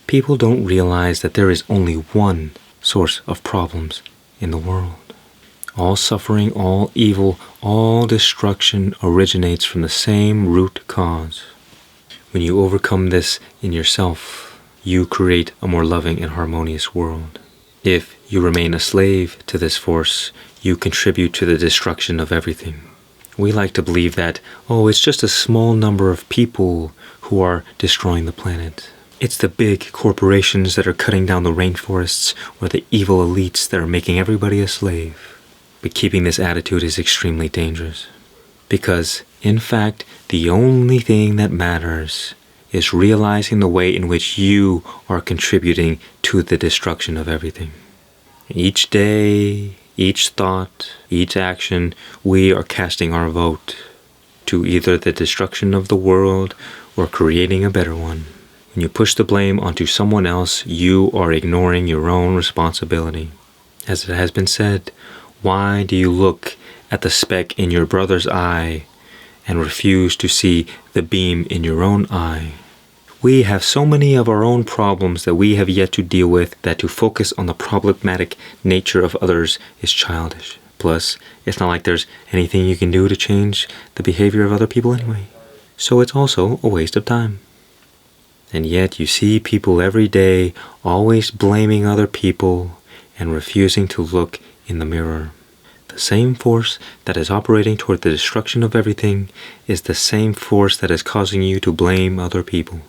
People don't realize that there is only one source of problems in the world. All suffering, all evil, all destruction originates from the same root cause. When you overcome this in yourself, you create a more loving and harmonious world. If you remain a slave to this force, you contribute to the destruction of everything. We like to believe that, it's just a small number of people who are destroying the planet. It's the big corporations that are cutting down the rainforests, or the evil elites that are making everybody a slave. But keeping this attitude is extremely dangerous. Because, in fact, the only thing that matters is realizing the way in which you are contributing to the destruction of everything. Each day, each thought, each action, we are casting our vote to either the destruction of the world or creating a better one. When you push the blame onto someone else, you are ignoring your own responsibility. As it has been said, why do you look at the speck in your brother's eye and refuse to see the beam in your own eye? We have so many of our own problems that we have yet to deal with that to focus on the problematic nature of others is childish. Plus, it's not like there's anything you can do to change the behavior of other people anyway. So it's also a waste of time. And yet you see people every day always blaming other people and refusing to look in the mirror. The same force that is operating toward the destruction of everything is the same force that is causing you to blame other people.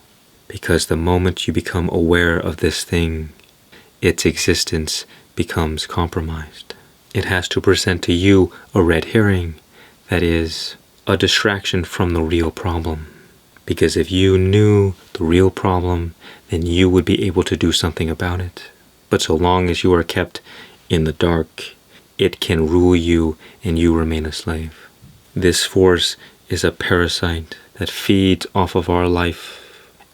Because the moment you become aware of this thing, its existence becomes compromised. It has to present to you a red herring, that is, a distraction from the real problem. Because if you knew the real problem, then you would be able to do something about it. But so long as you are kept in the dark, it can rule you and you remain a slave. This force is a parasite that feeds off of our life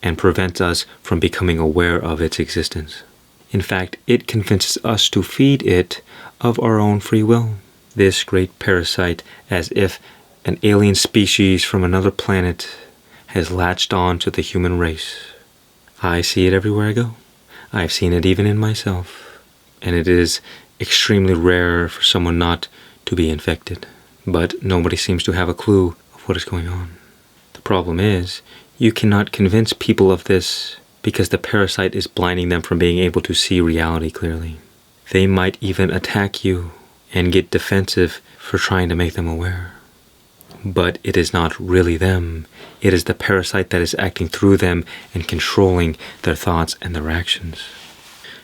and prevents us from becoming aware of its existence. In fact, it convinces us to feed it of our own free will. This great parasite, as if an alien species from another planet, has latched on to the human race. I see it everywhere I go. I've seen it even in myself. And it is extremely rare for someone not to be infected. But nobody seems to have a clue of what is going on. The problem is, you cannot convince people of this because the parasite is blinding them from being able to see reality clearly. They might even attack you and get defensive for trying to make them aware. But it is not really them. It is the parasite that is acting through them and controlling their thoughts and their actions.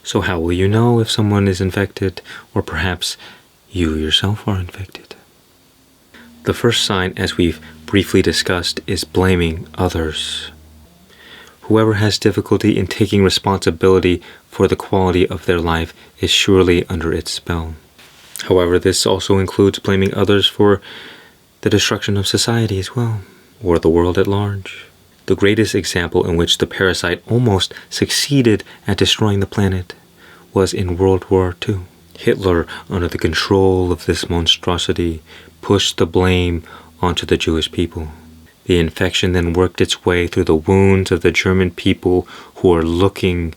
So how will you know if someone is infected, or perhaps you yourself are infected? The first sign, as we've briefly discussed, is blaming others. Whoever has difficulty in taking responsibility for the quality of their life is surely under its spell. However, this also includes blaming others for the destruction of society as well, or the world at large. The greatest example in which the parasite almost succeeded at destroying the planet was in World War II. Hitler, under the control of this monstrosity, pushed the blame onto the Jewish people. The infection then worked its way through the wounds of the German people who are looking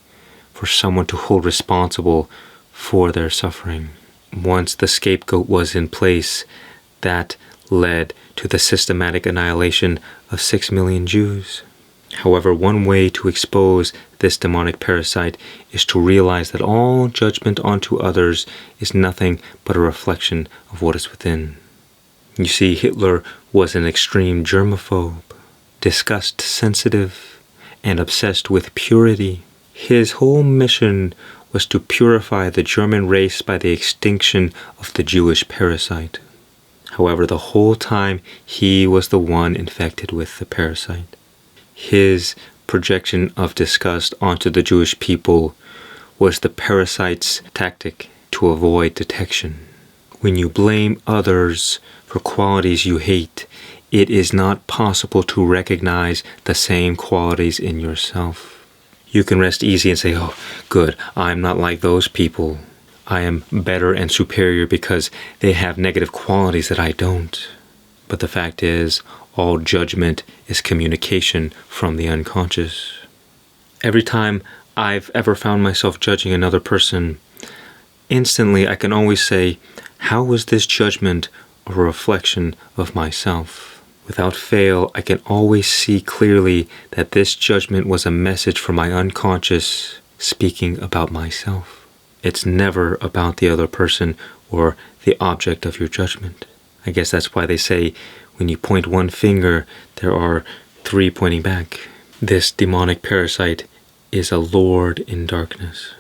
for someone to hold responsible for their suffering. Once the scapegoat was in place, that led to the systematic annihilation of 6 million Jews. However, one way to expose this demonic parasite is to realize that all judgment onto others is nothing but a reflection of what is within. You see, Hitler was an extreme germaphobe, disgust sensitive, and obsessed with purity. His whole mission was to purify the German race by the extinction of the Jewish parasite. However, the whole time he was the one infected with the parasite. His projection of disgust onto the Jewish people was the parasite's tactic to avoid detection. When you blame others for qualities you hate, it is not possible to recognize the same qualities in yourself. You can rest easy and say, "Oh, good, I'm not like those people. I am better and superior because they have negative qualities that I don't." But the fact is, all judgment is communication from the unconscious. Every time I've ever found myself judging another person, instantly I can always say, how was this judgment a reflection of myself? Without fail, I can always see clearly that this judgment was a message from my unconscious speaking about myself. It's never about the other person or the object of your judgment. I guess that's why they say when you point one finger, there are 3 pointing back. This demonic parasite is a lord in darkness.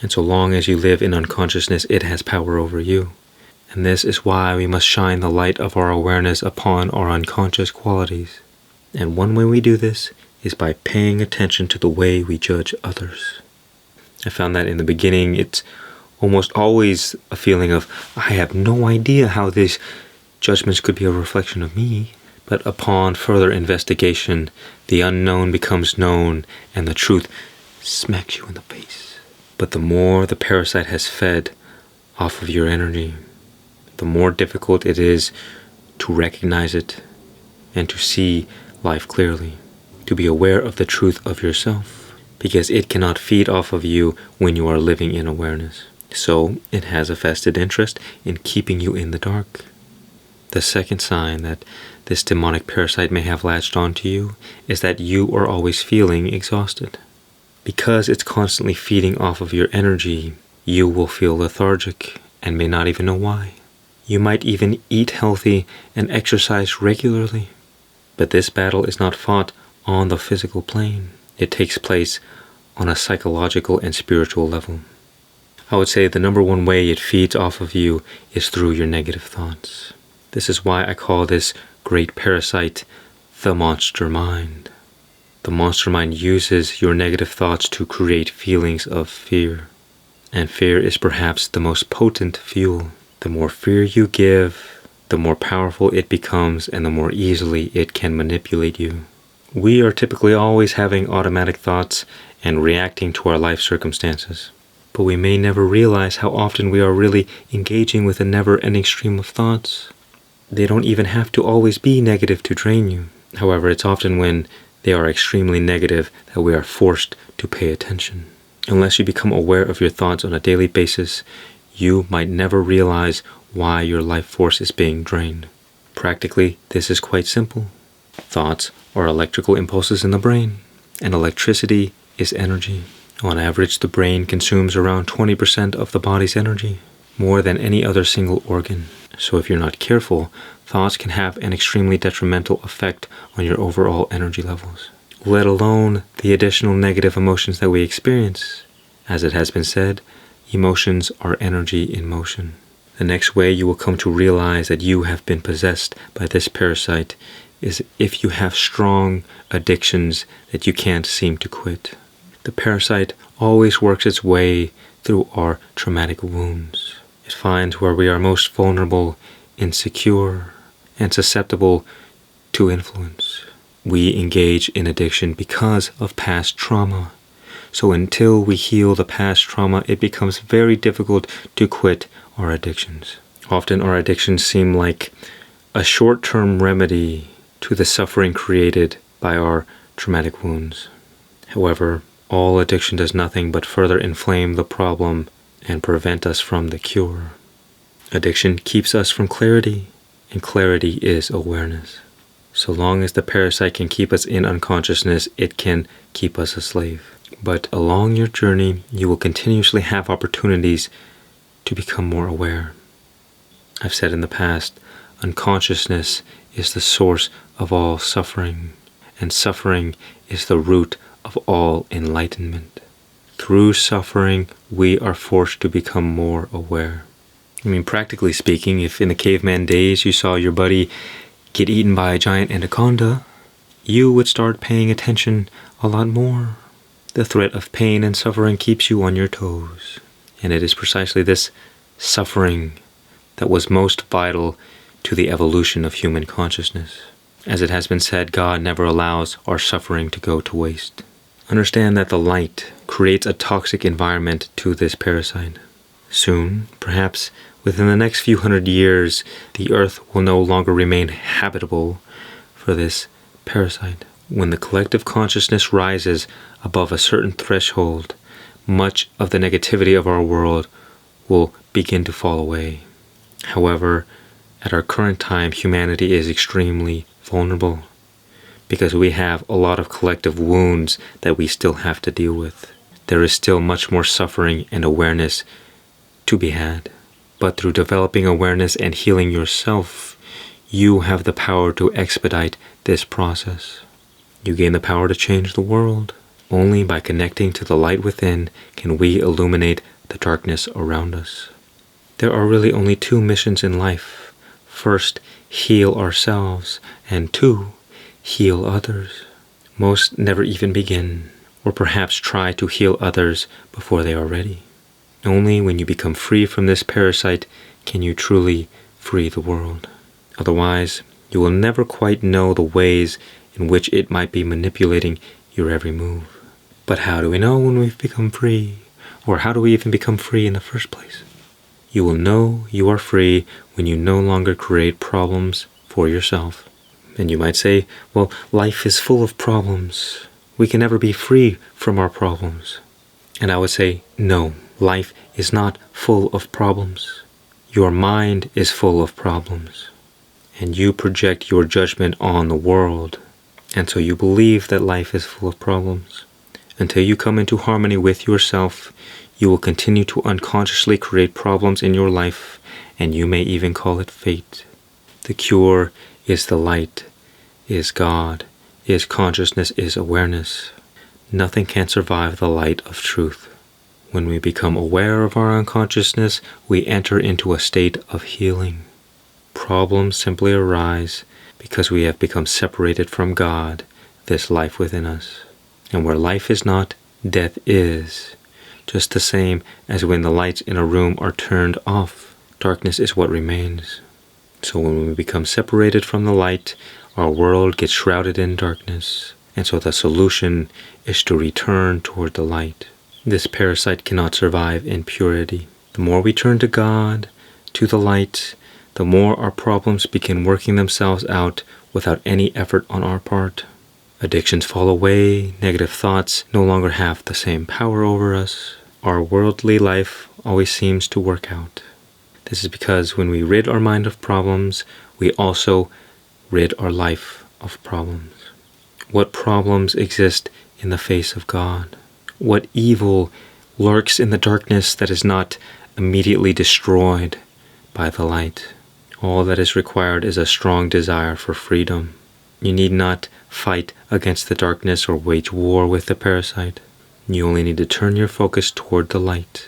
And so long as you live in unconsciousness, it has power over you. And this is why we must shine the light of our awareness upon our unconscious qualities. And one way we do this is by paying attention to the way we judge others. I found that in the beginning, it's almost always a feeling of, I have no idea how these judgments could be a reflection of me. But upon further investigation, the unknown becomes known and the truth smacks you in the face. But the more the parasite has fed off of your energy, the more difficult it is to recognize it and to see life clearly, to be aware of the truth of yourself, because it cannot feed off of you when you are living in awareness. So it has a vested interest in keeping you in the dark. The second sign that this demonic parasite may have latched onto you is that you are always feeling exhausted. Because it's constantly feeding off of your energy, you will feel lethargic and may not even know why. You might even eat healthy and exercise regularly. But this battle is not fought on the physical plane. It takes place on a psychological and spiritual level. I would say the number one way it feeds off of you is through your negative thoughts. This is why I call this great parasite the monster mind. The monster mind uses your negative thoughts to create feelings of fear. And fear is perhaps the most potent fuel. The more fear you give, the more powerful it becomes and the more easily it can manipulate you. We are typically always having automatic thoughts and reacting to our life circumstances. But we may never realize how often we are really engaging with a never-ending stream of thoughts. They don't even have to always be negative to drain you. However, it's often when they are extremely negative that we are forced to pay attention. Unless you become aware of your thoughts on a daily basis, you might never realize why your life force is being drained. Practically, this is quite simple. Thoughts are electrical impulses in the brain, and electricity is energy. On average, the brain consumes around 20% of the body's energy, more than any other single organ. So if you're not careful, thoughts can have an extremely detrimental effect on your overall energy levels, let alone the additional negative emotions that we experience. As it has been said, emotions are energy in motion. The next way you will come to realize that you have been possessed by this parasite is if you have strong addictions that you can't seem to quit. The parasite always works its way through our traumatic wounds. It finds where we are most vulnerable, insecure, and susceptible to influence. We engage in addiction because of past trauma. So until we heal the past trauma, it becomes very difficult to quit our addictions. Often our addictions seem like a short-term remedy to the suffering created by our traumatic wounds. However, all addiction does nothing but further inflame the problem and prevent us from the cure. Addiction keeps us from clarity, and clarity is awareness. So long as the parasite can keep us in unconsciousness, it can keep us a slave. But along your journey, you will continuously have opportunities to become more aware. I've said in the past, unconsciousness is the source of all suffering, and suffering is the root of all enlightenment. Through suffering, we are forced to become more aware. Practically speaking, if in the caveman days you saw your buddy get eaten by a giant anaconda, you would start paying attention a lot more. The threat of pain and suffering keeps you on your toes. And it is precisely this suffering that was most vital to the evolution of human consciousness. As it has been said, God never allows our suffering to go to waste. Understand that the light creates a toxic environment to this parasite. Soon, perhaps within the next few hundred years, the earth will no longer remain habitable for this parasite. When the collective consciousness rises above a certain threshold, much of the negativity of our world will begin to fall away. However, at our current time, humanity is extremely vulnerable because we have a lot of collective wounds that we still have to deal with. There is still much more suffering and awareness to be had. But through developing awareness and healing yourself, you have the power to expedite this process. You gain the power to change the world. Only by connecting to the light within can we illuminate the darkness around us. There are really only two missions in life. First, heal ourselves, and two, heal others. Most never even begin, or perhaps try to heal others before they are ready. Only when you become free from this parasite can you truly free the world. Otherwise, you will never quite know the ways in which it might be manipulating your every move. But how do we know when we've become free? Or how do we even become free in the first place? You will know you are free when you no longer create problems for yourself. And you might say, well, life is full of problems. We can never be free from our problems. And I would say, no, life is not full of problems. Your mind is full of problems. And you project your judgment on the world. And so you believe that life is full of problems. Until you come into harmony with yourself, you will continue to unconsciously create problems in your life, and you may even call it fate. The cure is the light, is God, is consciousness, is awareness. Nothing can survive the light of truth. When we become aware of our unconsciousness, we enter into a state of healing. Problems simply arise because we have become separated from God, this life within us. And where life is not, death is. Just the same as when the lights in a room are turned off, darkness is what remains. So when we become separated from the light, our world gets shrouded in darkness. And so the solution is to return toward the light. This parasite cannot survive in purity. The more we turn to God, to the light, the more our problems begin working themselves out without any effort on our part. Addictions fall away, negative thoughts no longer have the same power over us. Our worldly life always seems to work out. This is because when we rid our mind of problems, we also rid our life of problems. What problems exist in the face of God? What evil lurks in the darkness that is not immediately destroyed by the light? All that is required is a strong desire for freedom. You need not fight against the darkness or wage war with the parasite. You only need to turn your focus toward the light.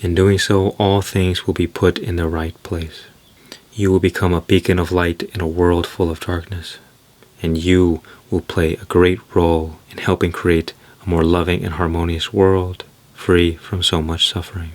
In doing so, all things will be put in the right place. You will become a beacon of light in a world full of darkness. And you will play a great role in helping create a more loving and harmonious world, free from so much suffering.